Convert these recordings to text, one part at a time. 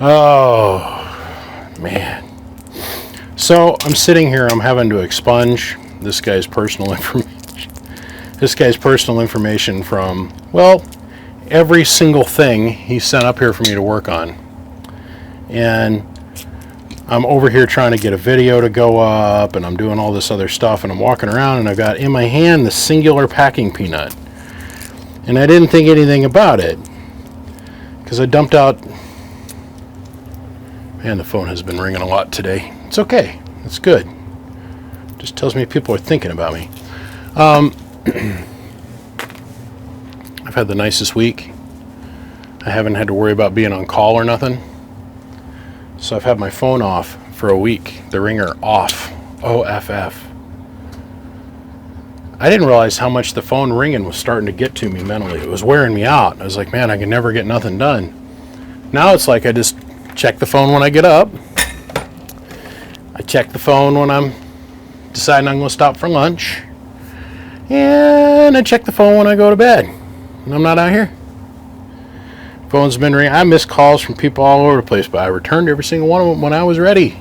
Oh, man. So I'm sitting here, I'm having to expunge this guy's personal information. This guy's personal information from, well, every single thing he sent up here for me to work on. And I'm over here trying to get a video to go up, and I'm doing all this other stuff, and I'm walking around, and I've got in my hand the singular packing peanut. And I didn't think anything about it, because I dumped out... Man, the phone has been ringing a lot today. It's okay. It's good. Just tells me people are thinking about me. I've had the nicest week. I haven't had to worry about being on call or nothing. So I've had my phone off for a week. The ringer off. OFF. I didn't realize how much the phone ringing was starting to get to me mentally. It was wearing me out. I was like, man, I can never get nothing done. Now it's like I just check the phone when I get up. I check the phone when I'm deciding I'm going to stop for lunch. And I check the phone when I go to bed. And I'm not out here. Phone's been ringing. I missed calls from people all over the place, but I returned every single one of them when I was ready.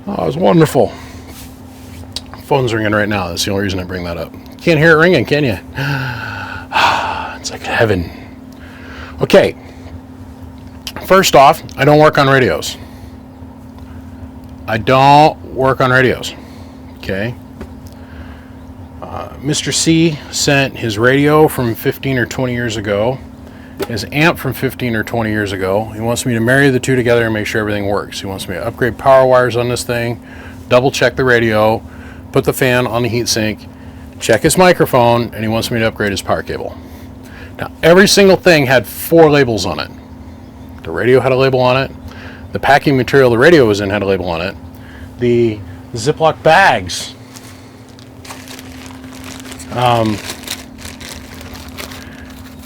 Oh, it was wonderful. Phone's ringing right now. That's the only reason I bring that up. Can't hear it ringing, can you? It's like heaven. Okay. First off, I don't work on radios. I don't work on radios. Okay. Mr. C sent his radio from 15 or 20 years ago, his amp from 15 or 20 years ago. He wants me to marry the two together and make sure everything works. He wants me to upgrade power wires on this thing, double check the radio, put the fan on the heatsink, check his microphone, and he wants me to upgrade his power cable. Now, every single thing had 4 labels on it. The radio had a label on it. The packing material the radio was in had a label on it. The Ziploc bags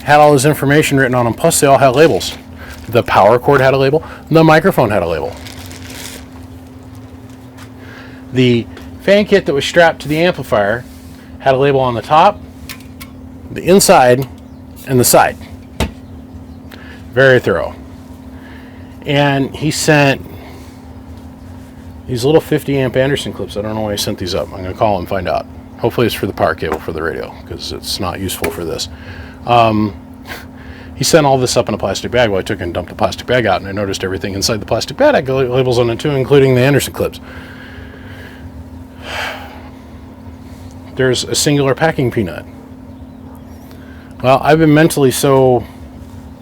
had all this information written on them, plus they all had labels. The power cord had a label. The microphone had a label. The fan kit that was strapped to the amplifier had a label on the top, the inside, and the side. Very thorough. And he sent these little 50 amp Anderson clips. I don't know why he sent these up. I'm going to call him and find out. Hopefully it's for the power cable for the radio, because it's not useful for this. He sent all this up in a plastic bag. Well, I took and dumped the plastic bag out, and I noticed everything inside the plastic bag had labels on it too, including the Anderson clips. There's a singular packing peanut. Well, I've been mentally so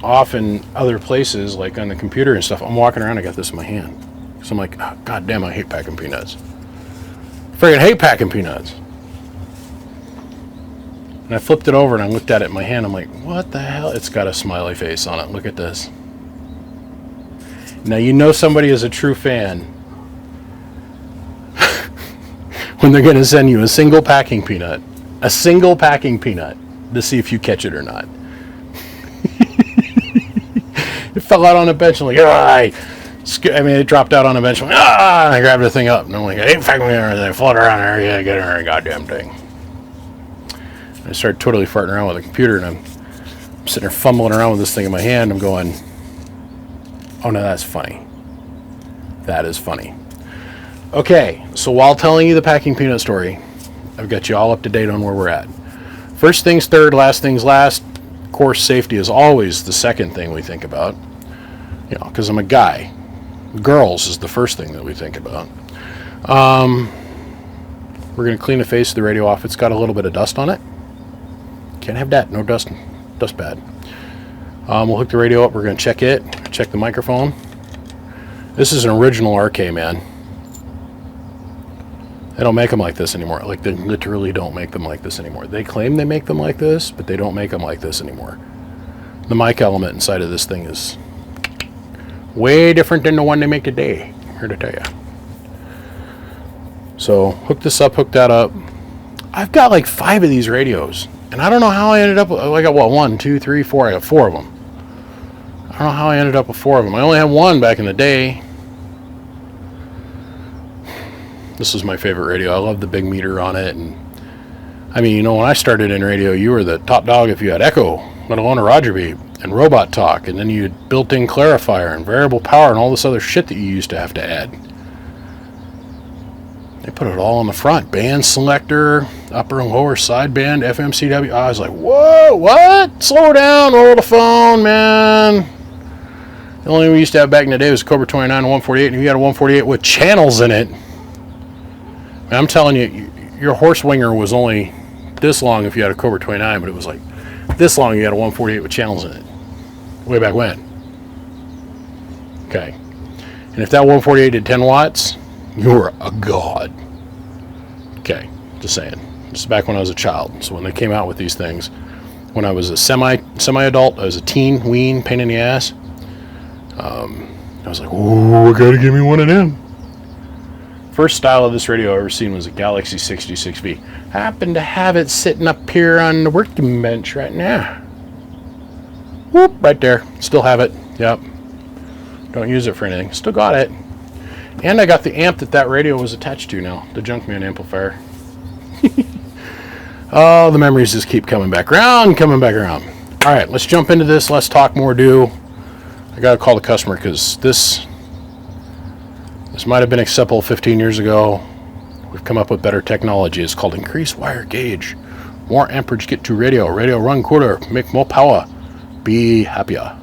off in other places, like on the computer and stuff. I'm walking around, I got this in my hand. So I'm like, oh, God damn, I hate packing peanuts. Friggin' hate packing peanuts. And I flipped it over and I looked at it in my hand. I'm like, what the hell? It's got a smiley face on it. Look at this. Now you know somebody is a true fan when they're going to send you a single packing peanut to see if you catch it or not. It fell out on a bench. I'm like, it dropped out on a bench. I'm like, and I grabbed the thing up. And I'm like, hey, packing peanut, and I float around there. Yeah, get in there, goddamn thing. And I started totally farting around with the computer, and I'm sitting there fumbling around with this thing in my hand. I'm going, oh no, that's funny. That is funny. Okay, so while telling you the packing peanut story, I've got you all up to date on where we're at. First things third, last things last. Of course, safety is always the second thing we think about. You know, because I'm a guy. Girls is the first thing that we think about. We're going to clean the face of the radio off. It's got a little bit of dust on it. Can't have that. No dust. Dust bad. We'll hook the radio up. We're going to check it. Check the microphone. This is an original RK, man. They don't make them like this anymore. Like, they literally don't make them like this anymore. They claim they make them like this, but they don't make them like this anymore. The mic element inside of this thing is way different than the one they make today. I'm here to tell you. So, hook this up, hook that up. I've got like 5 of these radios. And I don't know how I ended up with, I got what, 1, 2, 3, 4. I got 4 of them. I don't know how I ended up with 4 of them. I only had 1 back in the day. This is my favorite radio. I love the big meter on it. And I mean, you know, when I started in radio, you were the top dog if you had Echo, let alone a Roger beep. and robot talk, and then you had built-in clarifier and variable power and all this other shit that you used to have to add. They put it all on the front. Band selector, upper and lower sideband, FMCW. I was like, whoa, what? Slow down, roll the phone, man. The only thing we used to have back in the day was a Cobra 29 and 148, and if you had a 148 with channels in it, and I'm telling you, your horse winger was only this long if you had a Cobra 29, but it was like this long you had a 148 with channels in it. Way back when. Okay. And if that 148 did 10 watts, you were a god. Okay, just saying. This is back when I was a child. So when they came out with these things, when I was a semi-adult, I was a teen, ween, pain in the ass. I was like, ooh, I gotta give me one of them. First style of this radio I ever seen was a Galaxy 66V. Happen to have it sitting up here on the working bench right now. Whoop, right there. Still have it. Yep. Don't use it for anything. Still got it. And I got the amp that radio was attached to now. The Junkman amplifier. Oh, the memories just keep coming back around, coming back around. All right, let's jump into this. Let's talk more do. I got to call the customer because this might have been acceptable 15 years ago. We've come up with better technology. It's called increased wire gauge. More amperage get to radio. Radio run cooler. Make more power. Be happier.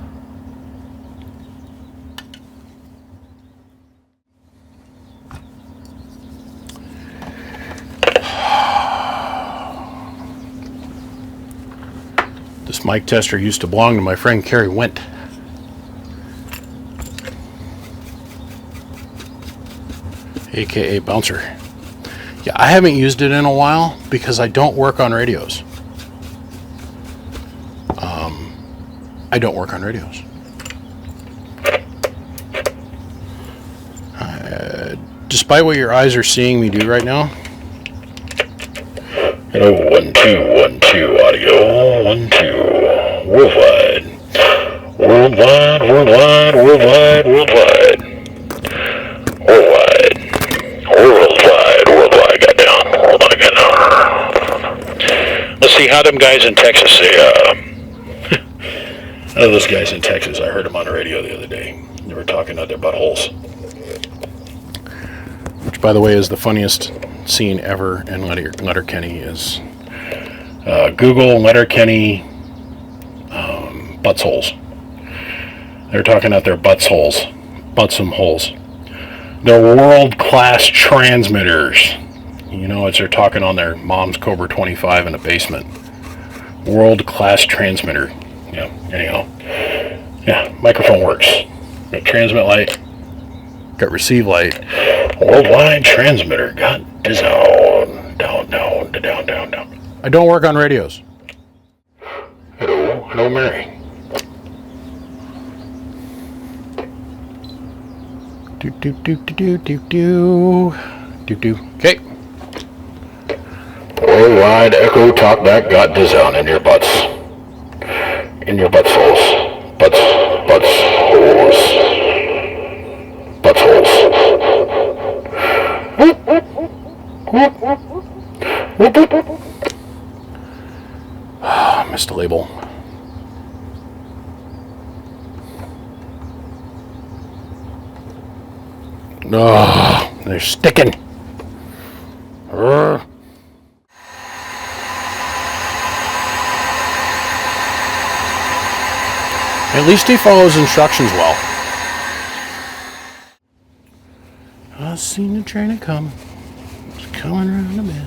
This mic tester used to belong to my friend Kerry Wendt. AKA Bouncer. Yeah, I haven't used it in a while because I don't work on radios. I don't work on radios. Despite what your eyes are seeing me do right now. Hello, 1 2 1 2 audio 1 2 worldwide, worldwide, worldwide, worldwide, worldwide, worldwide, worldwide, worldwide. Got down, worldwide, got down. Let's see how them guys in Texas say. Those guys in Texas, I heard them on the radio the other day. They were talking out their buttholes. Which, by the way, is the funniest scene ever in Letterkenny is Google Letterkenny buttsholes. They're talking out their buttsome holes. They're world-class transmitters. You know, as they're talking on their mom's Cobra 25 in the basement. World-class transmitter. Yeah, anyhow. Yeah, microphone works. Got transmit light. Got receive light. Worldwide transmitter. Got down. I don't work on radios. Hello, Mary. Do. Okay. Worldwide echo talkback got down in your butts. In your buttholes. Buttholes. Missed a label. Oh, they're sticking. At least he follows instructions well. I seen the train come. It's coming around the bend.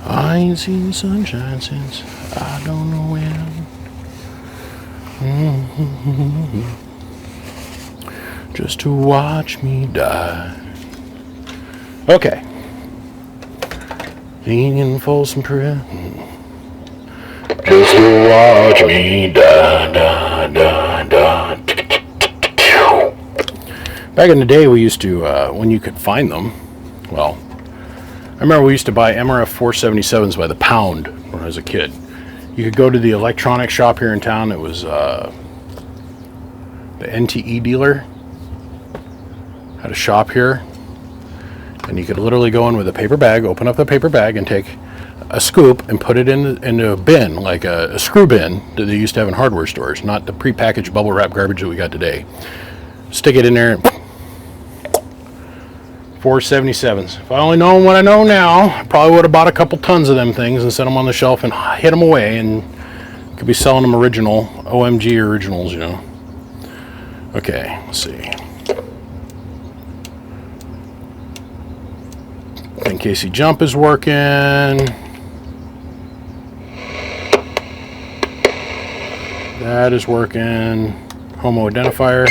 I ain't seen the sunshine since I don't know when. Just to watch me die. Okay. Leaning for some prayer. Just to watch me die. Back in the day, we used to, when you could find them, well, I remember we used to buy MRF 477s by the pound when I was a kid. You could go to the electronics shop here in town. It was the NTE dealer. Had a shop here. And you could literally go in with a paper bag, open up the paper bag, and take a scoop and put it into a bin, like a screw bin that they used to have in hardware stores, not the prepackaged bubble wrap garbage that we got today. Stick it in there and 477s. If I only known what I know now, I probably would have bought a couple tons of them things and set them on the shelf and hid them away, and could be selling them original, OMG originals, you know. Okay, let's see. NKC jump is working. That is working. Homo identifier.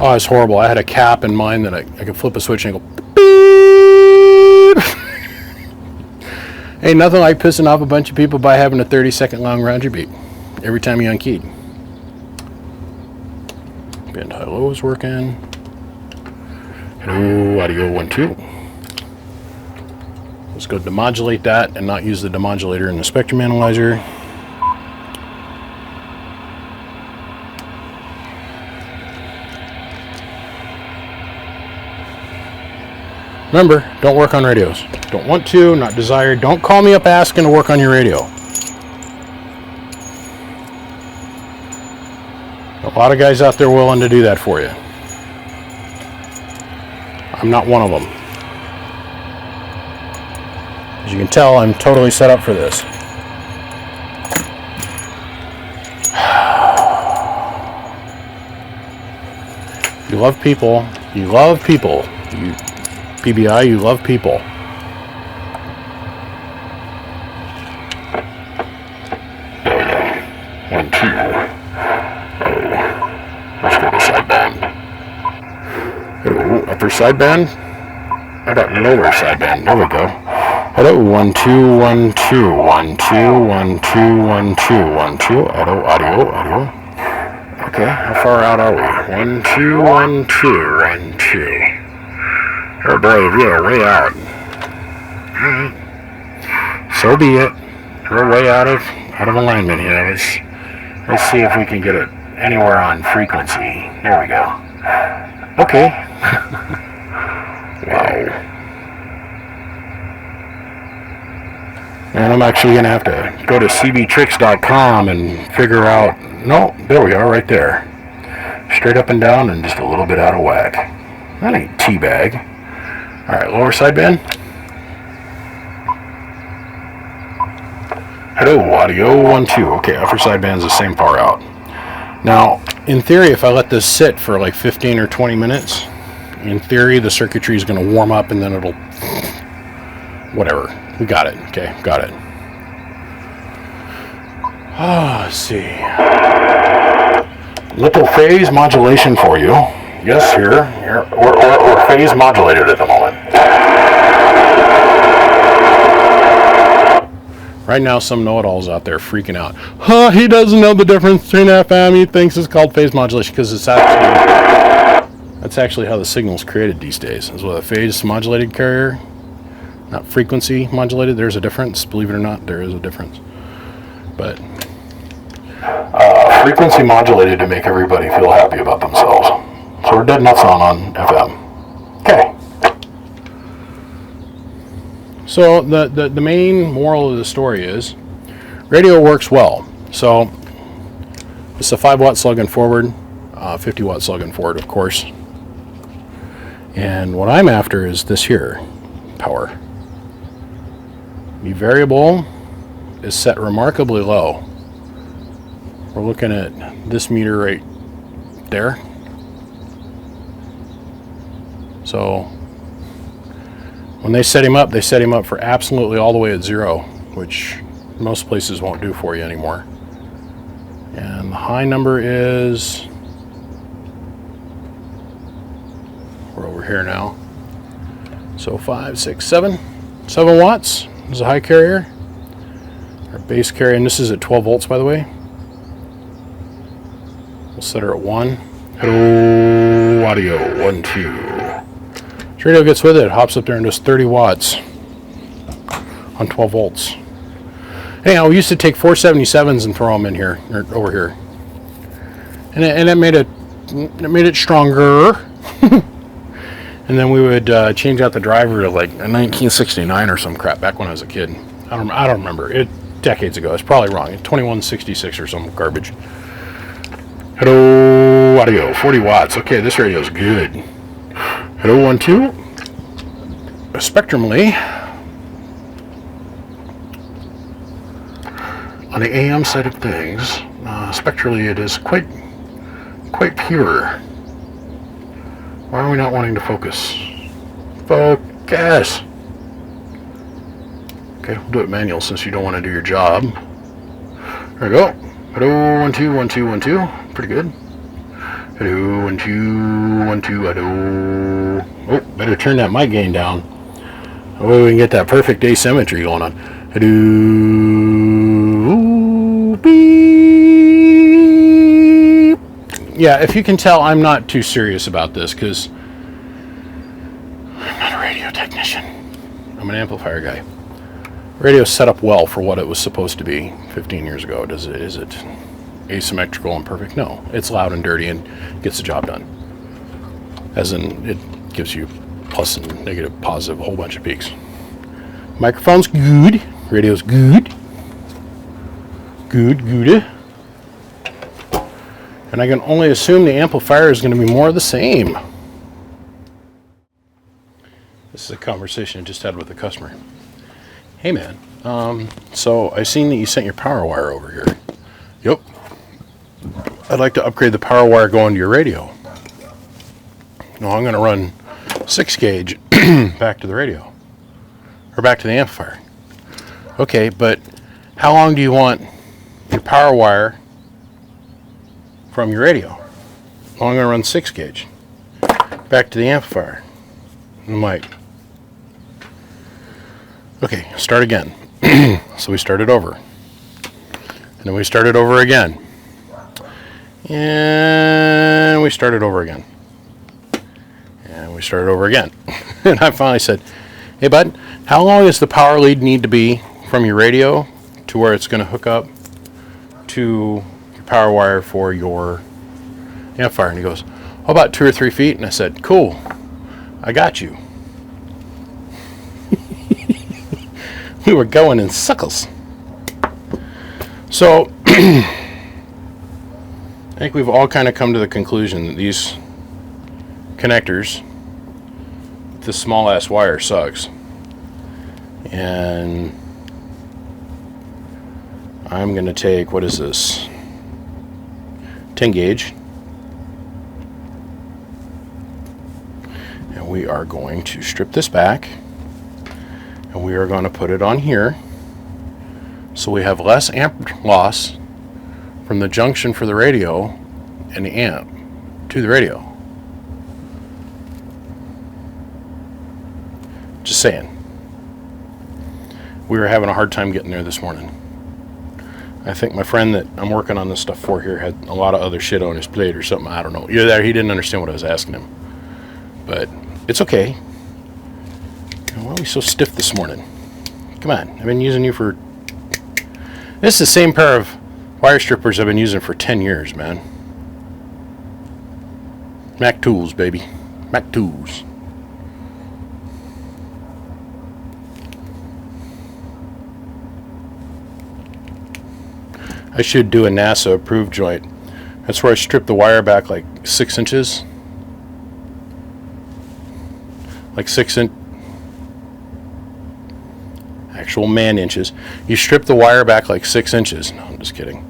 Oh, it's horrible. I had a cap in mine that I could flip a switch and go beep. Ain't nothing like pissing off a bunch of people by having a 30-second long round trip beep every time you unkeyed. Band high-low is working. Hello, audio 1, 2. Let's go demodulate that and not use the demodulator in the spectrum analyzer. Remember, don't work on radios. Don't want to, not desired. Don't call me up asking to work on your radio. A lot of guys out there willing to do that for you. I'm not one of them. As you can tell, I'm totally set up for this. You love people. You love people. You PBI, you love people. One, two. Oh, let's get the sideband. Oh, upper sideband. How about lower sideband? There we go. Hello, 1, 2, 1, 2, 1, 2, 1, 2, 1, 2, 1, 2. Hello, audio. Okay, how far out are we? 1, 2, 1, 2, 1, 2. Oh boy, we are way out. Alright. So be it. We're way out of alignment here. Let's see if we can get it anywhere on frequency. There we go. Okay. Wow. And I'm actually going to have to go to cbtricks.com and figure out... No, there we are, right there. Straight up and down and just a little bit out of whack. That ain't teabag. Alright, lower sideband. Hello, audio 1, 2. Okay, upper sideband's the same far out. Now, in theory, if I let this sit for like 15 or 20 minutes, in theory, the circuitry is going to warm up and then it'll... Whatever. We got it. Okay, got it. Let's see. Little phase modulation for you. Yes, here. We're phase modulated at the moment. Right now, some know-it-alls out there freaking out. He doesn't know the difference between FM. He thinks it's called phase modulation because that's actually how the signal's created these days. Is with a phase modulated carrier, not frequency modulated. There's a difference. Believe it or not, there is a difference. But frequency modulated to make everybody feel happy about themselves. So we're dead nuts on FM. Okay. So the main moral of the story is radio works well. So it's a 5-watt slug-in forward, 50-watt slug-in forward, of course. And what I'm after is this here, power. The variable is set remarkably low. We're looking at this meter right there. So when they set him up for absolutely all the way at 0, which most places won't do for you anymore. And the high number is, we're over here now. So 5, 6, 7 watts is a high carrier. Our base carrier, and this is at 12 volts, by the way. We'll set her at 1. Hello, audio 1, 2. Radio gets with it, hops up there and does 30 watts on 12 volts. Anyhow, we used to take 477s and throw them in here, or over here, and it made it stronger. And then we would change out the driver to like a 1969 or some crap back when I was a kid. I don't remember. It decades ago. It's probably wrong. 2166 or some garbage. Hello, audio, 40 watts. Okay, this radio's good. Hello, 1-2. Spectrumly. On the AM side of things, spectrally it is quite pure. Why are we not wanting to focus? Focus! Okay, we'll do it manual since you don't want to do your job. There we go. Hello, 1-2, 1-2, 1-2. Pretty good. Hello, 1-2, 1-2, hello. Oh, better turn that mic gain down. Oh, we can get that perfect asymmetry going on. Hello, beep. Yeah, if you can tell, I'm not too serious about this because I'm not a radio technician. I'm an amplifier guy. Radio's set up well for what it was supposed to be 15 years ago. Is it asymmetrical and perfect? No. It's loud and dirty and gets the job done. As in, it gives you plus and negative, positive, a whole bunch of peaks. Microphone's good. Radio's good. Good. And I can only assume the amplifier is going to be more of the same. This is a conversation I just had with a customer. Hey man, so I seen that you sent your power wire over here. Yep. I'd like to upgrade the power wire going to your radio. No, I'm going to run 6 gauge back to the radio. Or back to the amplifier. Okay, but how long do you want your power wire from your radio? Well, I'm going to run 6 gauge back to the amplifier. And I'm like, okay, start again. So we started over. And then we started over again. And we started over again. And we started over again. And I finally said, hey bud, how long does the power lead need to be from your radio to where it's going to hook up to your power wire for your amplifier? And he goes, oh, about 2 or 3 feet. And I said, cool, I got you. We were going in circles. So, I think we've all kind of come to the conclusion that these connectors, this small ass wire sucks. And I'm going to take, what is this? 10 gauge. And we are going to strip this back. And we are going to put it on here so we have less amp loss from the junction for the radio and the amp to the radio. Just saying. We were having a hard time getting there this morning. I think my friend that I'm working on this stuff for here had a lot of other shit on his plate or something. I don't know. Either that or he didn't understand what I was asking him. But it's okay. Why are we so stiff this morning? Come on, I've been using you for... This is the same pair of wire strippers I've been using for 10 years, man. Mac Tools, baby. Mac Tools. I should do a NASA approved joint. That's where I strip the wire back like 6 inches. Like 6 inch... actual man inches. You strip the wire back like 6 inches. No, I'm just kidding.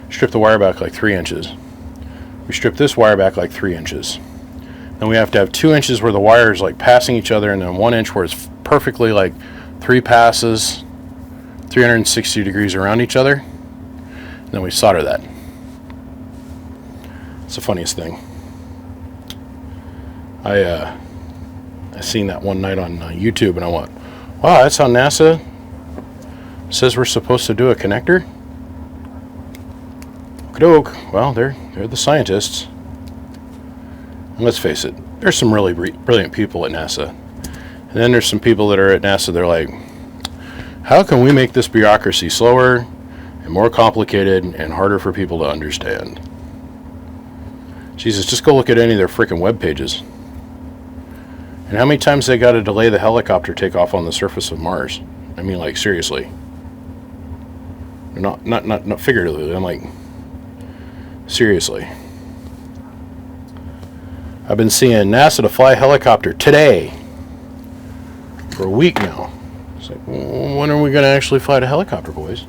Strip the wire back like 3 inches. We strip this wire back like 3 inches. Then we have to have 2 inches where the wire is like passing each other, and then 1 inch where it's perfectly like 3 passes, 360 degrees around each other. And then we solder that. It's the funniest thing. I seen that one night on YouTube, and I went, wow, that's how NASA says we're supposed to do a connector? Okey-doke. Well, they're the scientists. And let's face it, there's some really brilliant people at NASA. And then there's some people that are at NASA, they're like, how can we make this bureaucracy slower and more complicated and harder for people to understand? Jesus, just go look at any of their freaking web pages. And how many times they got to delay the helicopter takeoff on the surface of Mars? I mean, like, seriously. Not figuratively. I'm like, seriously. I've been seeing NASA to fly a helicopter today for a week now. It's like, well, when are we going to actually fly a helicopter, boys?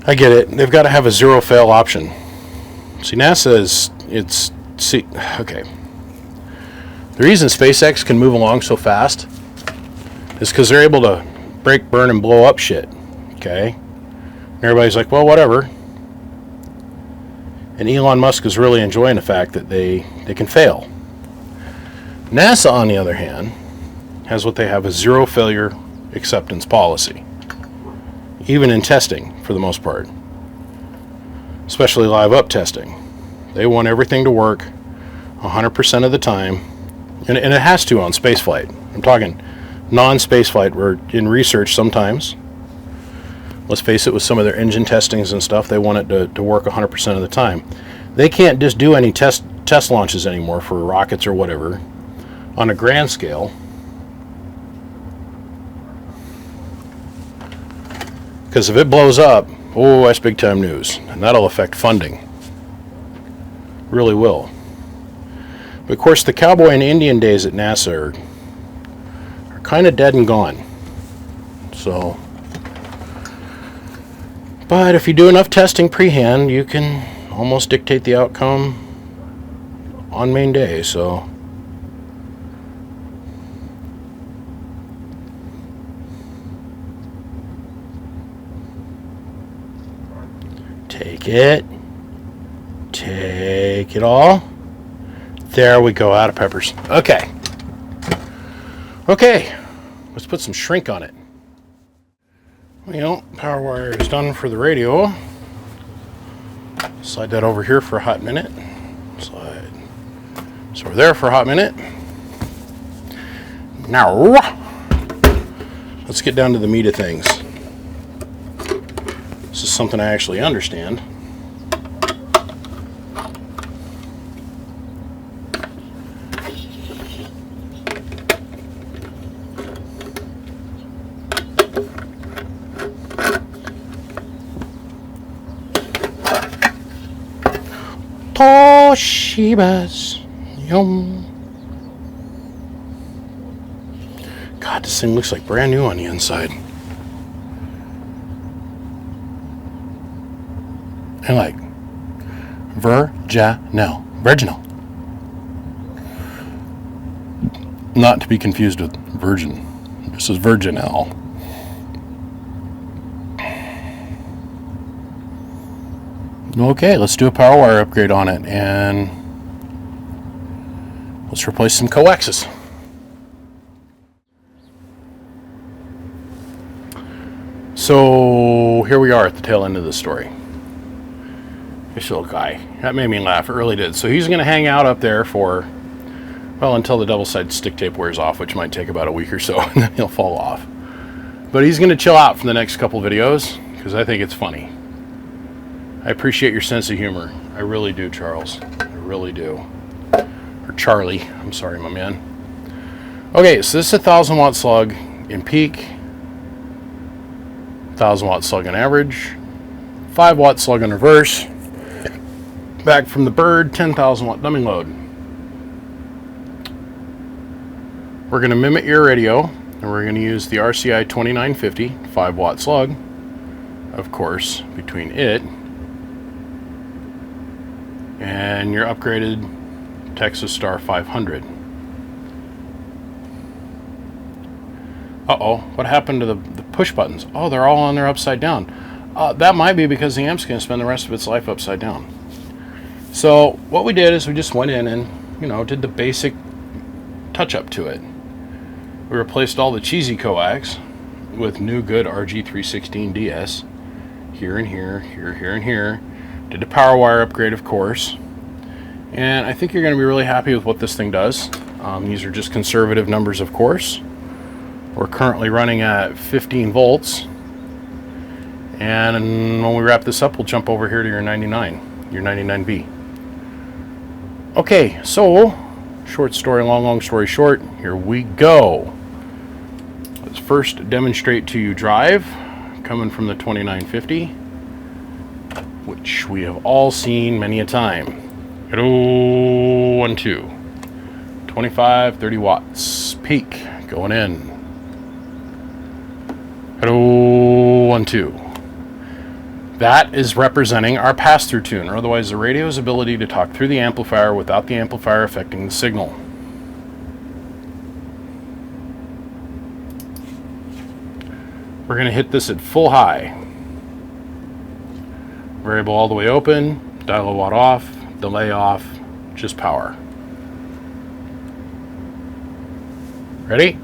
I get it. They've got to have a zero fail option. See, NASA is, okay. The reason SpaceX can move along so fast is because they're able to break, burn, and blow up shit. Okay? And everybody's like, well, whatever. And Elon Musk is really enjoying the fact that they can fail. NASA, on the other hand, has what they have a zero failure acceptance policy. Even in testing, for the most part. Especially live up testing. They want everything to work 100% of the time. And it has to on spaceflight. I'm talking non-spaceflight. We're in research sometimes. Let's face it, with some of their engine testings and stuff, they want it to work 100% of the time. They can't just do any test launches anymore for rockets or whatever on a grand scale. Because if it blows up, oh, that's big time news. And that'll affect funding. Really will. But of course, the cowboy and Indian days at NASA are kind of dead and gone. So, but if you do enough testing pre-hand, you can almost dictate the outcome on main day. So, take it all. There we go, out of peppers. Okay, let's put some shrink on it. Well, power wire is done for the radio. Slide that over here for a hot minute. Slide. So we're there for a hot minute. Now, let's get down to the meat of things. This is something I actually understand. Toshiba's yum. God, this thing looks like brand new on the inside. And like virginal. Not to be confused with virgin. This is virginal. Okay, let's do a power wire upgrade on it, and let's replace some coaxes. So here we are at the tail end of the story. This little guy, that made me laugh, it really did. So he's going to hang out up there for, well, until the double-sided stick tape wears off, which might take about a week or so, and then he'll fall off. But he's going to chill out for the next couple videos, because I think it's funny. I appreciate your sense of humor. I really do, Charles. I really do. Or Charlie. I'm sorry, my man. Okay, so this is a 1,000 watt slug in peak, 1,000 watt slug in average, 5 watt slug in reverse, back from the bird, 10,000 watt dumbing load. We're going to mimic your radio, and we're going to use the RCI 2950 5 watt slug, of course, between it and your upgraded Texas Star 500. Uh-oh, what happened to the push buttons? Oh, they're all on there upside down. That might be because the amp's going to spend the rest of its life upside down. So what we did is we just went in and, did the basic touch-up to it. We replaced all the cheesy coax with new good RG316DS. Here and here, here and here. Did a power wire upgrade, of course, and I think you're going to be really happy with what this thing does. These are just conservative numbers, of course. We're currently running at 15 volts, and when we wrap this up, we'll jump over here to your 99B. Okay, so Short story long, long story short, here we go. Let's first demonstrate to you drive coming from the 2950, which we have all seen many a time. Hello, 1, 2. 25, 30 watts. Peak going in. Hello, 1, 2. That is representing our pass-through tune, or otherwise the radio's ability to talk through the amplifier without the amplifier affecting the signal. We're going to hit this at full high. Variable all the way open, dial a watt off, delay off, just power. Ready?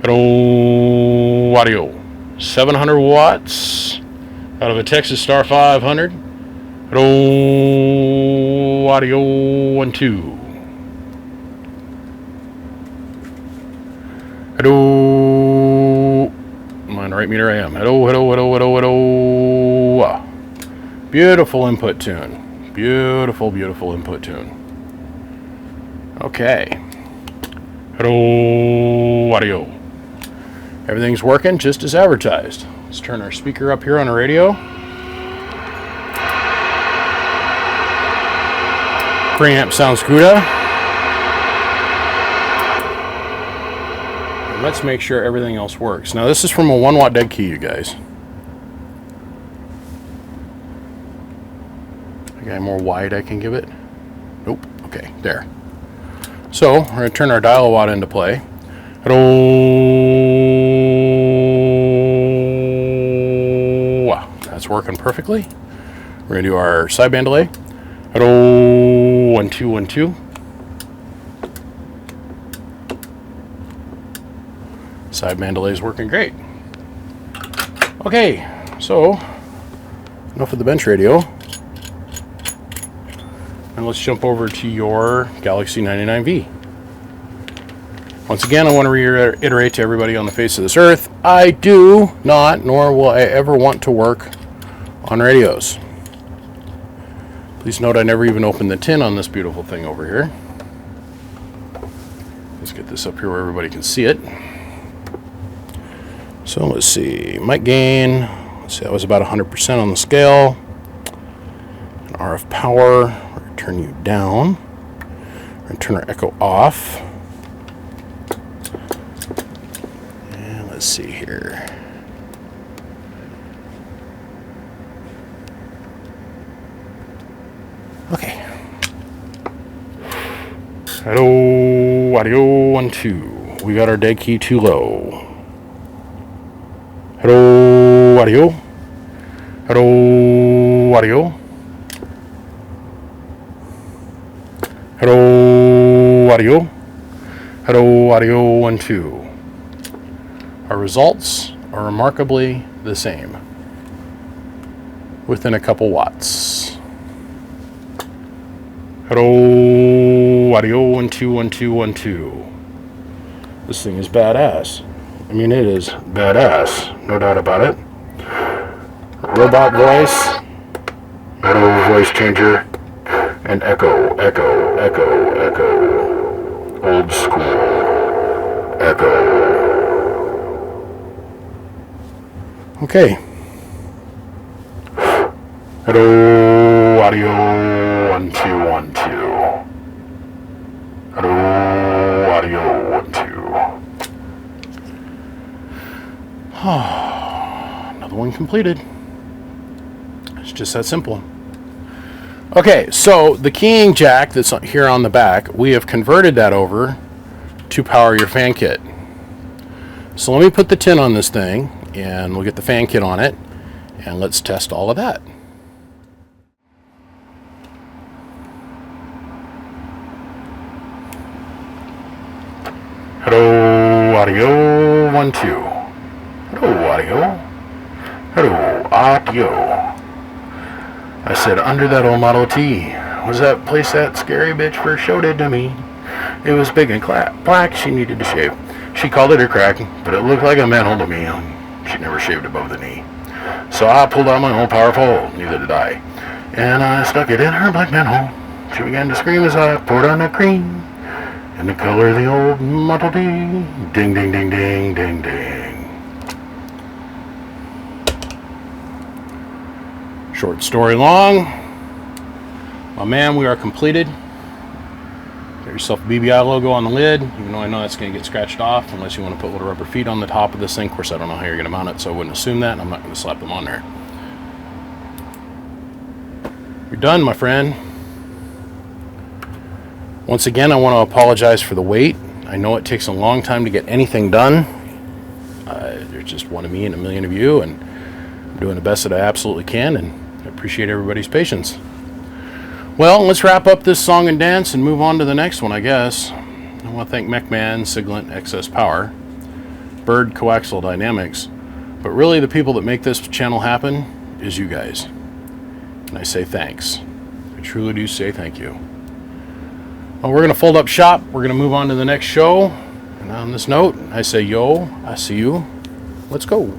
Hello, audio. 700 watts out of a Texas Star 500. Hello, audio 1, 2. Hello. Am I on the right meter? I am. Hello, hello, hello, hello, hello. Beautiful input tune. Beautiful, beautiful input tune. Okay. Hello, audio. Everything's working just as advertised. Let's turn our speaker up here on the radio. Preamp sounds good. And let's make sure everything else works. Now this is from a 1 watt dead key, you guys. I got more wide I can give it? Nope. Okay, there. So we're going to turn our dial watt into play. Hello. Wow, that's working perfectly. We're going to do our sideband delay. Hello, 1, 2, 1, 2. Sideband delay is working great. Okay, so enough of the bench radio. And let's jump over to your Galaxy 99V. Once again, I want to reiterate to everybody on the face of this earth, I do not, nor will I ever want to work on radios. Please note I never even opened the tin on this beautiful thing over here. Let's get this up here where everybody can see it. So let's see, mic gain, let's see, that was about 100% on the scale. And RF power, we're going to turn you down. We're going to turn our echo off. And let's see here. Okay. Hello, audio 1, 2. We got our dead key too low. Hello, audio. Hello, audio. Hello, audio. Hello, audio 1, 2. Our results are remarkably the same, within a couple watts. Hello, audio 1, 2, 1, 2, 1, 2. This thing is badass. I mean, it is badass, no doubt about it. Robot voice, auto voice changer, and echo, echo, echo, echo. Old school echo. Okay. Hello, audio 1, 2, 1, 2. Hello, audio 1, 2. Another one completed. It's just that simple. Okay, so the keying jack that's here on the back, we have converted that over to power your fan kit. So let me put the tin on this thing and we'll get the fan kit on it and let's test all of that. Hello, audio 1, 2. Hello, audio. Hello, audio. I said, under that old Model T. Was that place that scary bitch first showed it to me? It was big and black. She needed to shave. She called it her crack, but it looked like a manhole to me. She never shaved above the knee. So I pulled out my own power pole. Neither did I. And I stuck it in her black manhole. She began to scream as I poured on the cream. And the color of the old Model D. Ding, ding, ding, ding, ding, ding. Short story long. My man, we are completed. Get yourself a BBI logo on the lid, even though I know that's going to get scratched off unless you want to put little rubber feet on the top of this thing. Of course, I don't know how you're going to mount it, so I wouldn't assume that, and I'm not going to slap them on there. You're done, my friend. Once again, I want to apologize for the wait. I know it takes a long time to get anything done. There's just one of me and a million of you, and I'm doing the best that I absolutely can, and I appreciate everybody's patience. Well, let's wrap up this song and dance and move on to the next one, I guess. I want to thank MechMan, Siglent, Excess Power, Bird Coaxial Dynamics, but really the people that make this channel happen is you guys. And I say thanks. I truly do say thank you. Well, we're going to fold up shop. We're going to move on to the next show. And on this note, I say yo, I see you. Let's go.